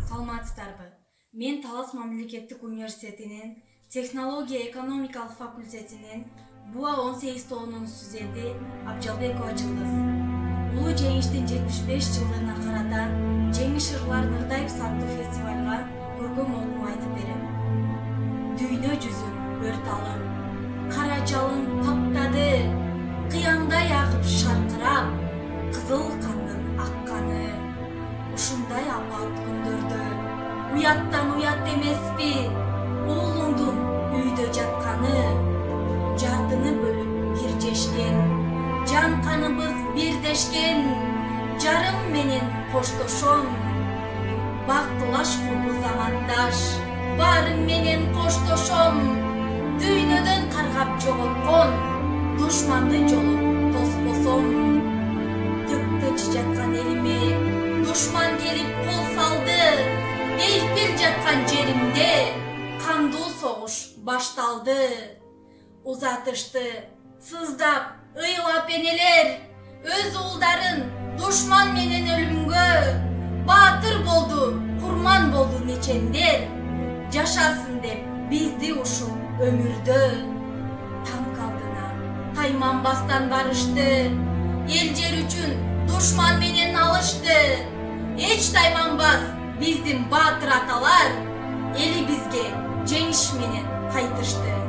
Саламатсыздарбы? Мен Талас мамлекеттик университетинин технология экономикалык факультетинин БУА 18 тоонун студенти Абжалбекова Жылдыз. Улуу жеңиштин 75 жылдыгына карата Жеңиш ырлар Нырдаев аттуу фестивалга көркөм окума айтып берем. Дүйнө жүзүн өрт алып, кара жалын таптады, кыяңдай агып шаркырап, кызыл кандын акканы. Ушундай апат күндөрдө уяттан уят эмеспи, уулуңдун үйдө жатканы. Жардыны бөлүп киржешкен, жан каныбыз бирдешкен, жарым менен коштошом. Бактылаш кулу замандаш, барым менен коштошом. Дүйнөдөн каргап жоготкон, душманды жолуп тоспосом. Тыптыч жаткан элиме душман келип кол салды, элпил жаткан жеримде кандуу согуш башталды. Узатышты сыздап, ыйлап энелер, өз уулдарын душман менен өлүмгө. Баатыр болду, курман болду нечендер, жашасын деп бизди ушул өмүрдө. Танк алдына тайманбастан барышты, эл жер үчүн душман менен алышты. Эч тайманбас биздин баатыр аталар, эли бизге жеңиш менен кайтышты.